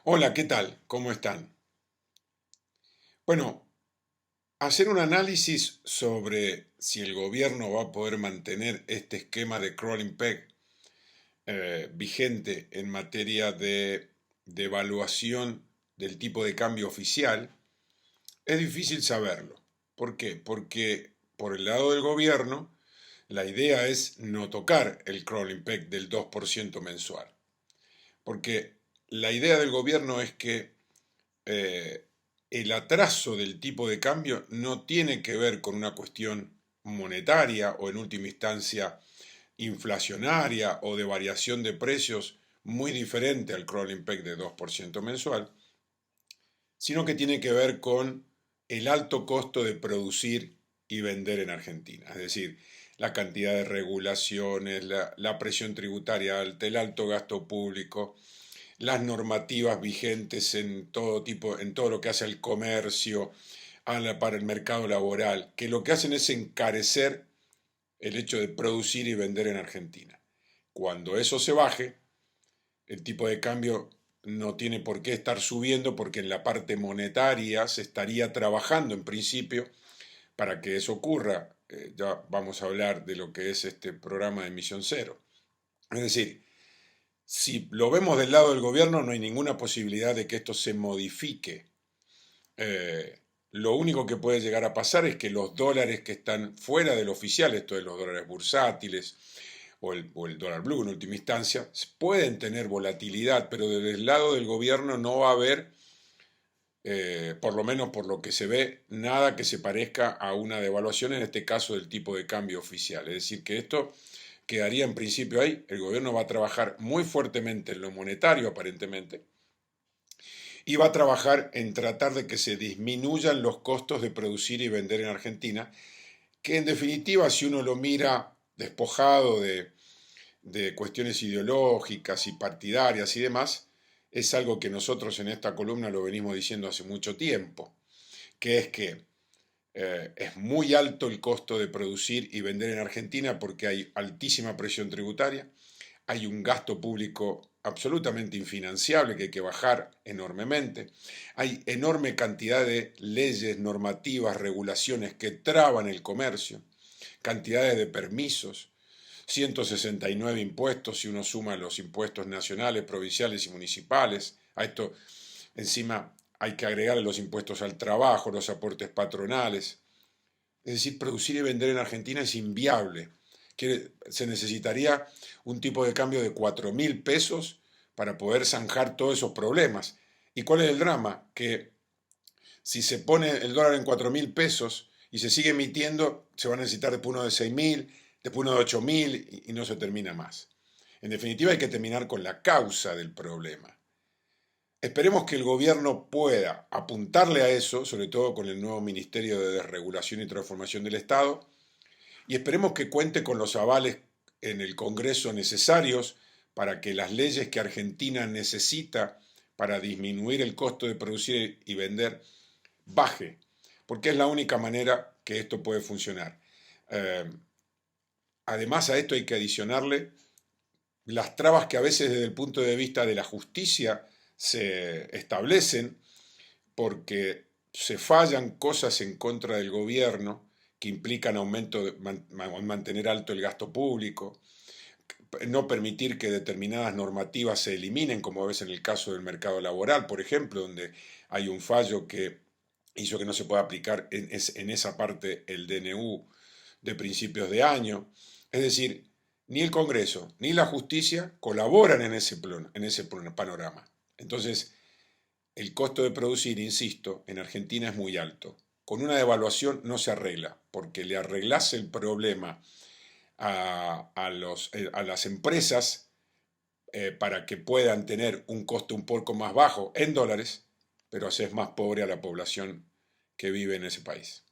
Hola, ¿qué tal? ¿Cómo están? Bueno, hacer un análisis sobre si el gobierno va a poder mantener este esquema de crawling peg vigente en materia de evaluación del tipo de cambio oficial es difícil saberlo. ¿Por qué? Porque por el lado del gobierno la idea es no tocar el crawling peg del 2% mensual. Porque la idea del gobierno es que eh, el atraso del tipo de cambio no tiene que ver con una cuestión monetaria o en última instancia inflacionaria o de variación de precios muy diferente al crawling peg de 2% mensual, sino que tiene que ver con el alto costo de producir y vender en Argentina. Es decir, la cantidad de regulaciones, la presión tributaria alta, el alto gasto público, las normativas vigentes en todo tipo, en todo lo que hace al comercio, para el mercado laboral, que lo que hacen es encarecer el hecho de producir y vender en Argentina. Cuando eso se baje, el tipo de cambio no tiene por qué estar subiendo porque en la parte monetaria se estaría trabajando en principio para que eso ocurra. Ya vamos a hablar de lo que es este programa de emisión cero. Es decir, si lo vemos del lado del gobierno, no hay ninguna posibilidad de que esto se modifique. Lo único que puede llegar a pasar es que los dólares que están fuera del oficial, esto de los dólares bursátiles o el dólar blue en última instancia, pueden tener volatilidad, pero desde el lado del gobierno no va a haber, por lo menos por lo que se ve, nada que se parezca a una devaluación, en este caso del tipo de cambio oficial. Es decir, que esto quedaría en principio ahí. El gobierno va a trabajar muy fuertemente en lo monetario, aparentemente, y va a trabajar en tratar de que se disminuyan los costos de producir y vender en Argentina, que en definitiva, si uno lo mira despojado de cuestiones ideológicas y partidarias y demás, es algo que nosotros en esta columna lo venimos diciendo hace mucho tiempo, que es que es muy alto el costo de producir y vender en Argentina porque hay altísima presión tributaria, hay un gasto público absolutamente infinanciable que hay que bajar enormemente, hay enorme cantidad de leyes, normativas, regulaciones que traban el comercio, cantidades de permisos, 169 impuestos si uno suma los impuestos nacionales, provinciales y municipales. A esto encima hay que agregarle los impuestos al trabajo, los aportes patronales. Es decir, producir y vender en Argentina es inviable. Se necesitaría un tipo de cambio de 4.000 pesos para poder zanjar todos esos problemas. ¿Y cuál es el drama? Que si se pone el dólar en 4.000 pesos y se sigue emitiendo, se va a necesitar después uno de 6.000, después uno de 8.000 y no se termina más. En definitiva, hay que terminar con la causa del problema. Esperemos que el gobierno pueda apuntarle a eso, sobre todo con el nuevo Ministerio de Desregulación y Transformación del Estado, y esperemos que cuente con los avales en el Congreso necesarios para que las leyes que Argentina necesita para disminuir el costo de producir y vender baje, porque es la única manera que esto puede funcionar. Eh, Además a esto hay que adicionarle las trabas que a veces desde el punto de vista de la justicia se establecen porque se fallan cosas en contra del gobierno que implican mantener alto el gasto público, no permitir que determinadas normativas se eliminen, como ves en el caso del mercado laboral, por ejemplo, donde hay un fallo que hizo que no se pueda aplicar en esa parte el DNU de principios de año. Es decir, ni el Congreso ni la justicia colaboran en ese panorama. Entonces, el costo de producir, insisto, en Argentina es muy alto. Con una devaluación no se arregla, porque le arreglase el problema a las empresas para que puedan tener un costo un poco más bajo en dólares, pero haces más pobre a la población que vive en ese país.